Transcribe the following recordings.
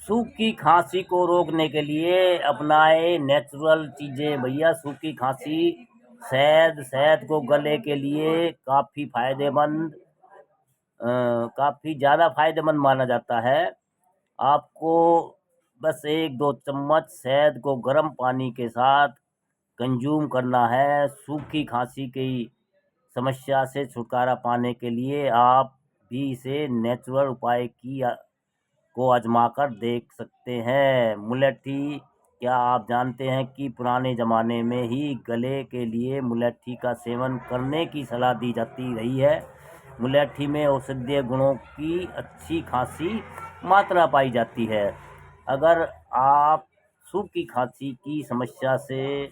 सूखी खांसी को रोकने के लिए अपनाए नेचुरल चीजें भैया। सूखी खांसी शहद को गले के लिए काफी ज्यादा फायदेमंद माना जाता है। आपको बस 1-2 चम्मच शहद को गर्म पानी के साथ कंज्यूम करना है। सूखी खांसी की समस्या से छुटकारा पाने के लिए आप भी इसे नेचुरल उपाय को आजमा कर देख सकते हैं। मुलट्ठी, क्या आप जानते हैं कि पुराने जमाने में ही गले के लिए मुलट्ठी का सेवन करने की सलाह दी जाती रही है। मुलट्ठी में औषधीय गुणों की अच्छी खासी मात्रा पाई जाती है। अगर आप सूखी खांसी की समस्या से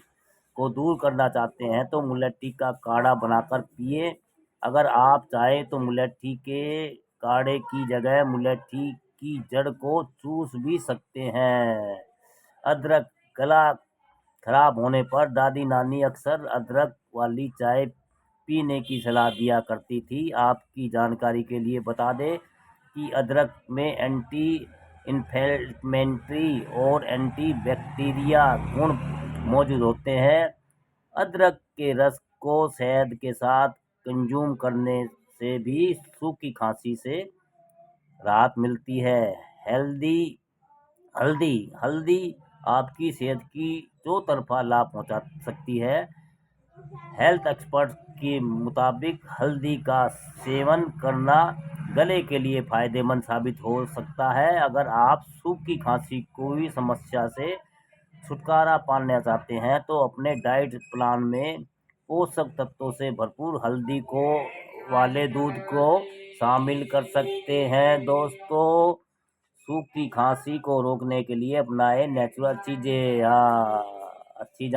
को दूर करना चाहते हैं तो मुलट्ठी का काढ़ा बनाकर पिए। अगर आप चाहें तो मुलट्ठी के काढ़े की जगह मुलट्ठी की जड़ को चूस भी सकते हैं। अदरक, गला खराब होने पर दादी नानी अक्सर अदरक वाली चाय पीने की सलाह दिया करती थी। आपकी जानकारी के लिए बता दें कि अदरक में एंटी इन्फ्लेमेटरी और एंटी बैक्टीरिया गुण मौजूद होते हैं। अदरक के रस को शहद के साथ कंज्यूम करने से भी सूखी खांसी से राहत मिलती है। हेल्दी हल्दी हल्दी आपकी सेहत की चौतरफा लाभ पहुंचा सकती है। हेल्थ एक्सपर्ट के मुताबिक हल्दी का सेवन करना गले के लिए फायदेमंद साबित हो सकता है। अगर आप सूखी खांसी कोई समस्या से छुटकारा पाना चाहते हैं तो अपने डाइट प्लान में पोषक तत्वों से भरपूर हल्दी को वाले दूध को शामिल कर सकते हैं। दोस्तों, सूखी खांसी को रोकने के लिए अपनाएं नेचुरल चीजें। अच्छी